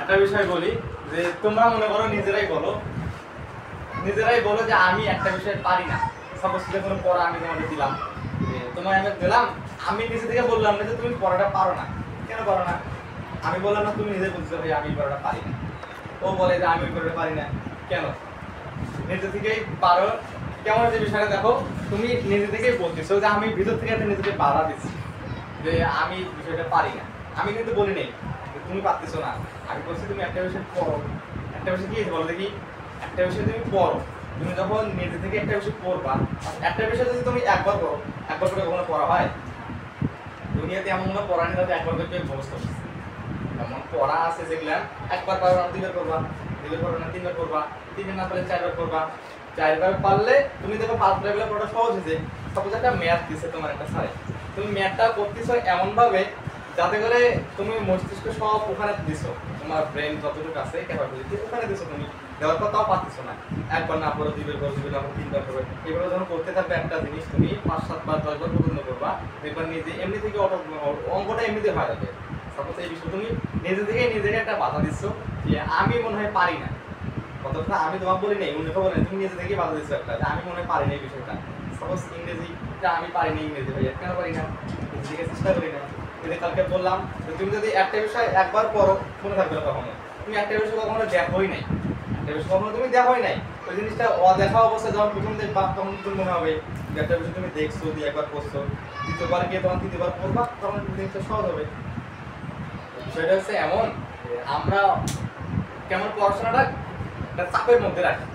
একটা বিষয় বলি যে তোমরা মনে করো নিজেরাই বলো যে আমি একটা বিষয় পারি না। সাপোজ কোনো পড়া আমি তোমাকে দিলাম, তোমায় আমি দিলাম, আমি নিজে থেকে বললাম না যে তুমি পড়াটা পারো না। কেন পারো না? আমি বললাম না, তুমি নিজে বলছো ভাই আমি পড়াটা পারি না। ও বলে যে আমি পড়াটা পারি না। কেন? নিজে থেকেই পারো। কেমন যে বিষয়টা দেখো, তুমি নিজে থেকেই বলতেছো যে আমি ভিতর থেকে একটা নিজেকে বাধা দিচ্ছি যে আমি বিষয়টা পারি না। আমি কিন্তু বলি নেই তুমি পারতেছো না, আমি বলছি তুমি একটা বিষয় পড়ো। একটা বিষয় কি বলো দেখি, একটা বিষয় তুমি পড়ো। তুমি যখন নিজে থেকে একটা বিষয় পড়বা, একটা বিষয় যদি তুমি একবার পড়ো, একবার করে কখনো পড়া হয়? দুনিয়াতে এমন কোনো পড়া নেই যাতে একবার করে মুখস্থ করছে। এমন পড়া আছে যেগুলা একবার পারো না, দুইবার করবা, দুইবার পারো না, তিনবার করবা, তিনবার না পারলে চারবার করবা। চারবার পারলে তুমি দেখো পাঁচ লেভেলে পড়া সহজ হয়েছে। সাপোজ একটা ম্যাথ দিচ্ছে তোমার একটা স্যারে, তুমি ম্যাথটা করতেছো এমন ভাবে যাতে করে তুমি মস্তিষ্ক সব ওখানে দিছো, তোমার ব্রেন যতটুকু আছে ক্যাপাবিলিটি ওখানে দিছো। তুমি দেওয়ার পর তাও পারতেছো না, একবার না পড়ো, দুইবার করো, দুইবার না পড়ো, তিনবার করো। এভাবে যখন করতে থাকবে একটা জিনিস তুমি 5-7 বার 10 বার পর্যন্ত করবা, দেখবার নিজে এমনি থেকে অঙ্কটা এমনিতে হয়ে যাবে। সাপোজ এই বিষয় তুমি নিজে থেকে নিজেকে একটা বাধা দিচ্ছ যে আমি মনে হয় পারি না। কতটা আমি তোমাকে বলি নাই, অন্যকে বলে তুমি নিজে থেকেই বাধা দিচ্ছ একটা যে আমি মনে হয় পারি না এই বিষয়টা। সাপোজ ইংরেজিটা আমি পারি না, ইংরেজি ভাইয়া কেন পারি না? নিজেকে চেষ্টা করি না। যদি কালকে বললাম যে তুমি যদি একটা বিষয় একবার পড়ো মনে থাকবে না কখনো। তুমি একটা বিষয় কখনো দেখোই নাই, একটা বিষয় কখনো তুমি দেখোই নাই, ওই জিনিসটা অদেখা অবস্থায় যখন প্রথম দেখবা তখন তুমি মনে হবে যে একটা বিষয় তুমি দেখছো, দিয়ে একবার পড়ছো, দ্বিতীয়বার গিয়ে তখন তৃতীয়বার পড়বা, তখন জিনিসটা সহজ হবে। বিষয়টা হচ্ছে এমন যে আমরা কেমন পড়াশোনাটা একটা চাপের মধ্যে রাখি,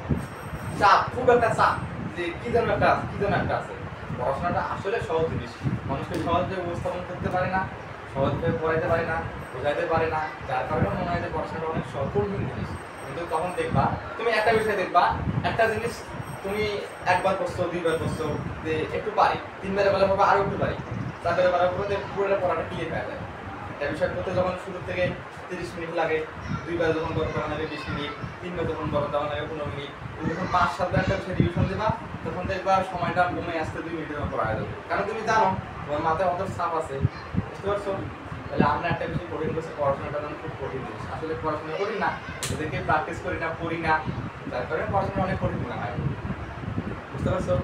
চাপ, খুব একটা চাপ যে কি যেন একটা আছে। পড়াশোনাটা আসলে সহজ জিনিস, মানুষকে সহজে উপস্থাপন করতে পারে না, সহজভাবে পড়াইতে পারে না, বোঝাইতে পারে না, যার কারণে মনে হয় যে পড়াশোনাটা অনেক কঠিন জিনিস। কিন্তু তখন দেখবা তুমি একটা বিষয় দেখবা, একটা জিনিস তুমি একবার করছো, দুইবার করছো যে একটু পারি, তিনবারে বলে ভাবো আরো একটু পারি, চারবারে বলার পরে পুরোটা পড়াটা ক্লিয়ার হয়ে যায়। একটা বিষয় করতে যখন শুরু থেকে 30 মিনিট লাগে, দুইবার যখন করো তখন লাগে 20 মিনিট, তিনবার যখন করো তখন লাগে 15 মিনিট। তুমি যখন 5-7 বার একটা বিষয় রিভিশন দেবা তখন দেখবা সময়টা কমে আসতে 2 মিনিটের মতো পড়া যাবে, কারণ তুমি জানো তোমার মাথায় অত চাপ আছে। বুঝতে পারছো? তাহলে আমরা একটা বিষয় কঠিন করছি, পড়াশোনাটা যেন খুব কঠিন জিনিস। আসলে পড়াশোনা করি না, এদেরকে প্র্যাকটিস করি না, পড়ি না, যার কারণে পড়াশোনা অনেক কঠিন মনে হয়। বুঝতে পারছো?